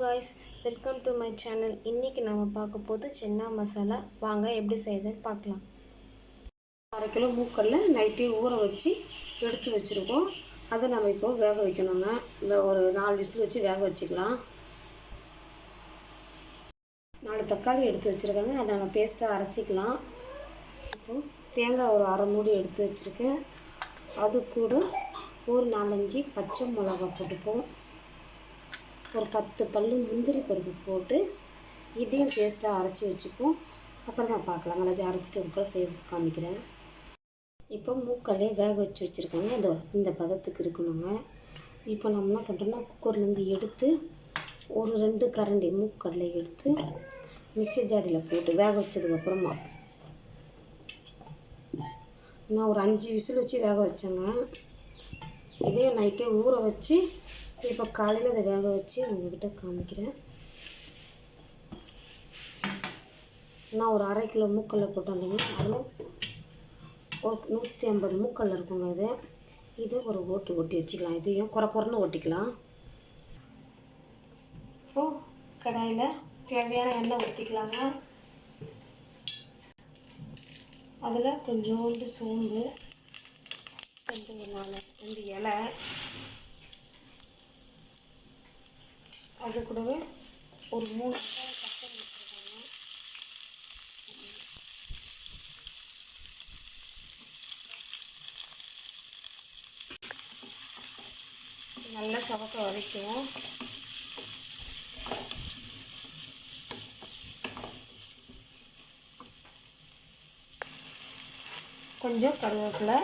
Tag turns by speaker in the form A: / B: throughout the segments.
A: Guys, welcome to my channel. இன்றைக்கி நம்ம பார்க்க போது சென்னா மசாலா. வாங்க எப்படி செய்யுதுன்னு பார்க்கலாம். 1/2 கிலோ மூக்கல்ல நைட்டே ஊற வச்சு எடுத்து வச்சுருக்கோம். அதை நம்ம இப்போ வேக வைக்கணுங்க. ஒரு 4 விசில் வச்சு வேக வச்சுக்கலாம். 4 தக்காளி எடுத்து வச்சுருக்காங்க. அதை நம்ம பேஸ்ட்டாக அரைச்சிக்கலாம். இப்போ தேங்காய் ஒரு 1/2 மூடி எடுத்து வச்சுருக்கேன். அது கூட ஒரு 4-5 பச்சை மிளகா போட்டுப்போம். ஒரு 10 பல்லு முந்திரி பருப்பு போட்டு இதையும் பேஸ்ட்டாக அரைச்சி வச்சுப்போம். அப்புறமா பார்க்கலாம். அதை அரைச்சிட்டு கூட சேர்த்து காமிக்கிறேன். இப்போ மூக்கல்லே வேக வச்சு வச்சுருக்காங்க. அதோ இந்த பதத்துக்கு இருக்கணுங்க. இப்போ நம்ம என்ன பண்ணுறோம்னா குக்கர்லேருந்து எடுத்து ஒரு 2 கரண்டி மூக்கடலை எடுத்து மிக்ஸி ஜாடியில் போட்டு வேக வச்சதுக்கப்புறமா நான் ஒரு 5 விசில் வச்சு வேக வச்சேங்க. இதையும் நைட்டே ஊற வச்சு இப்போ காலையில் அதை வேக வச்சு உங்கள்கிட்ட காமிக்கிறேன். நான் ஒரு 1/2 கிலோ மூக்கல்ல போட்டு வந்தேங்க. அதில் ஒரு 150 மூக்கல்ல இருக்குங்க. இது ஒரு ஒட்டி வச்சுக்கலாம். இதையும் குறைன்னு ஒட்டிக்கலாம். இப்போது கடாயில் தேவையான எண்ணெய் ஊற்றிக்கலாங்க. அதில் கொஞ்சோண்டு சோம்பு, 2 இலை, அது கூடவே ஒரு 3 தக்காளி வச்சுருக்காங்க. நல்லா சவக்க வதக்குவோம். கொஞ்சம் கருவேப்பிலை,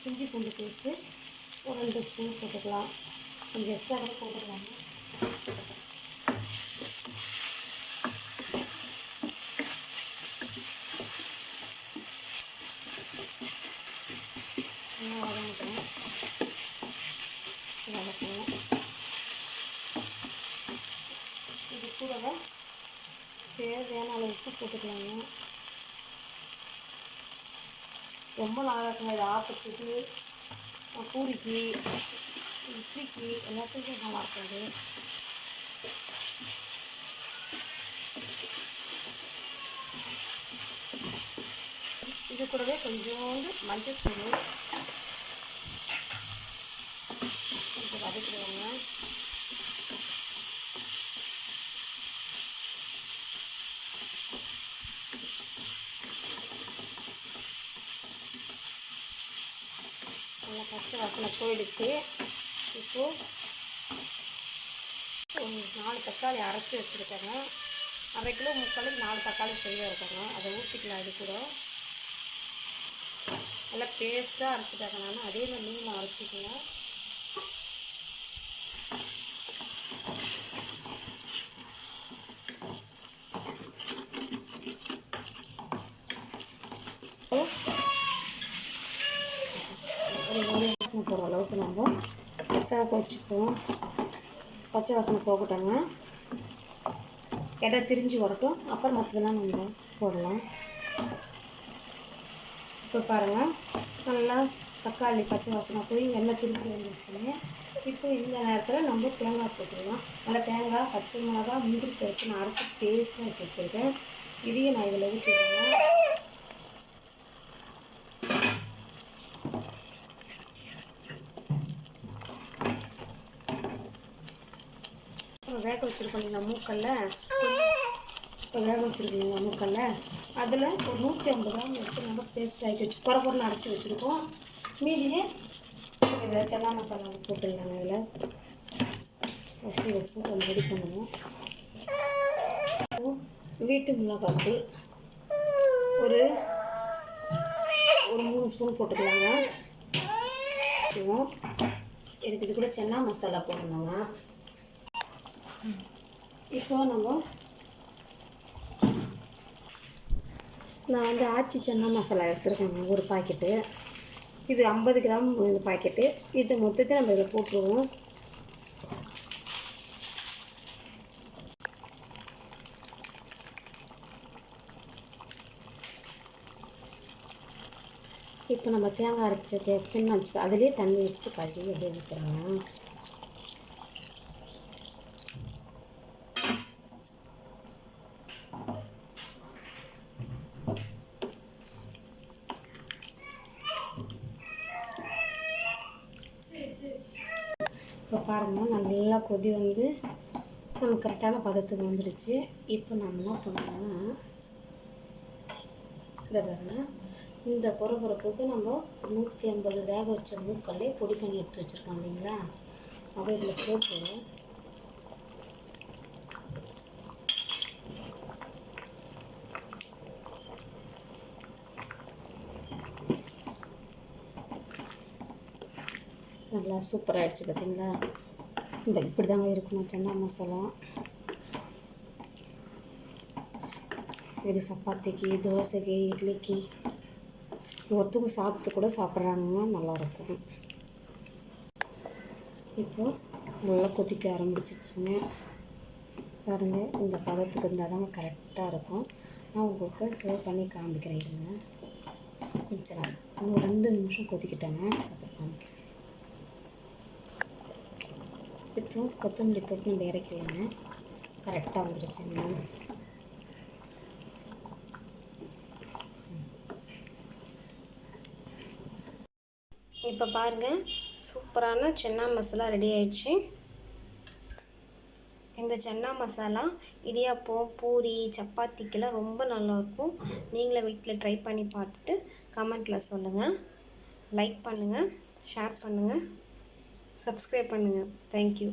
A: இஞ்சி பூண்டு பேஸ்ட்டு ஒரு 2 ஸ்பூன் போட்டுக்கலாம். கொஞ்சம் எக்ஸ்ட்ரா கூட போட்டுக்கலாங்க. வதக்கணும். இது கூடவே தேவையான அளவு உப்பு போட்டுக்கலாங்க. ரொம்ப நல்லா இருக்குங்க. இது ஆப்பத்துக்கு, பூரிக்கு, இட்லிக்கு எல்லாத்துக்கும் நல்லா இருக்குது. இது கூடவே கொஞ்சோண்டு மஞ்சள் தூள் கொஞ்சம் வதக்கிடுவாங்க. நல்லா பச்சை வாசனை போயிடுச்சு. இப்போது ஒரு 4 தக்காளி அரைச்சி வச்சுருக்காங்க. 1/2 கிலோ மூக்கலுக்கு 4 தக்காளி செய்ய இருக்காங்க. அதை ஊற்றிக்கலாம். இது கூட நல்லா பேஸ்ட்டாக அரைச்சிட்டாங்க. நான் அதே மாதிரி நீங்களும் அரைச்சிக்கலாம். வாசனை போகிற அளவுக்கு நம்ம சிவக்க வச்சுக்குவோம். பச்சை வாசனை போகட்டாங்க. எடை திரிஞ்சு வரட்டும். அப்புறம் மற்றதெல்லாம் நம்ம போடலாம். இப்போ பாருங்கள், நல்லா தக்காளி பச்சை வாசனை போய் எண்ணெய் திரிஞ்சு வந்துருச்சுங்க. இப்போ இந்த நேரத்தில் நம்ம தேங்காய் போட்டுக்கலாம். நல்லா தேங்காய், பச்சை மிளகா, முந்திரி பருப்பு நான் அரைச்சி பேஸ்ட்டாக எடுத்து வச்சுருக்கேன். இதையும் நான் இதில் ஊற்றிடுவேன். வேக வச்சுருக்கோம் மூக்கல்ல, இப்போ வேக வச்சுருக்கீங்க மூக்கல்ல, அதில் ஒரு 150 கிராம் எடுத்து நம்ம பேஸ்ட் ஆக்கி வச்சு குறைன்னு அரைச்சி வச்சுருக்கோம். மீதியே இதில் சென்னா மசாலா போட்டுருந்தாங்க. இதில் ஃபஸ்ட்டு இதை போட்டு நம்ம ரெடி பண்ணுவோம். வீட்டு மிளகாத்தூள் ஒரு 3 ஸ்பூன் போட்டுக்கலாங்க. எனக்கு இது கூட சென்னா மசாலா போட்டுருந்தாங்க. இப்போ நான் வந்து ஆச்சி சென்னா மசாலா எடுத்துருக்கேங்க. ஒரு பாக்கெட்டு. இது 50 கிராம் இந்த பாக்கெட்டு. இதை மொத்தத்தை நம்ம இதில் போட்டுருவோம். இப்போ நம்ம தேங்காய் அரைச்ச கேக்குன்னு வச்சுக்கோ, அதுலேயே தண்ணி எடுத்து கழுவி அப்படியே ஊற்றுறோம். இப்போ பாருங்கள், நல்லா கொதி வந்து நமக்கு கரெக்டான பதத்துக்கு வந்துடுச்சு. இப்போ நம்ம என்ன பண்ணோம்னா, இதை பாருங்கள், இந்த பொறுப்புக்கு நம்ம 150 வேக வச்ச மூக்கல்லே பொடி பண்ணி எடுத்து வச்சுருக்கோம் இல்லைங்களா, அதை இதில் போட்டு நல்லா சூப்பராக ஆகிடுச்சு. பார்த்தீங்களா, இந்த இப்படி தாங்க இருக்கணும் சன்னா மசாலா. இது சப்பாத்திக்கு, தோசைக்கு, இட்லிக்கு, ஒத்துக்கு சாதத்துக்கு கூட சாப்பிட்றாங்க, நல்லாயிருக்கும். இப்போது நல்லா கொதிக்க ஆரம்பிச்சிச்சுங்க. பாருங்கள், இந்த பதத்துக்கு இருந்தால் தாங்க கரெக்டாக இருக்கும். நான் உங்களுக்கு சேவ் பண்ணி காமிக்கிறேன். இருங்க, கொஞ்சம் நேரம், இன்னும் 2 நிமிஷம் கொதிக்கிட்டேங்க, அப்புறம் காமிக்கிறேன். இப்போ கொத்தமல்லி போட்டு நம்ம இறக்கலைங்க, கரெக்டாக வந்துடுச்சுங்க. இப்போ பாருங்கள், சூப்பரான சன்னா மசாலா ரெடி ஆயிடுச்சு. இந்த சன்னா மசாலா இடியாப்பம், பூரி, சப்பாத்திக்கெல்லாம் ரொம்ப நல்லாயிருக்கும். நீங்களே வீட்டில் ட்ரை பண்ணி பார்த்துட்டு கமெண்ட்டில் சொல்லுங்கள். லைக் பண்ணுங்கள், ஷேர் பண்ணுங்கள், சப்ஸ்கிரைப் பண்ணுங்கள். தேங்க்யூ.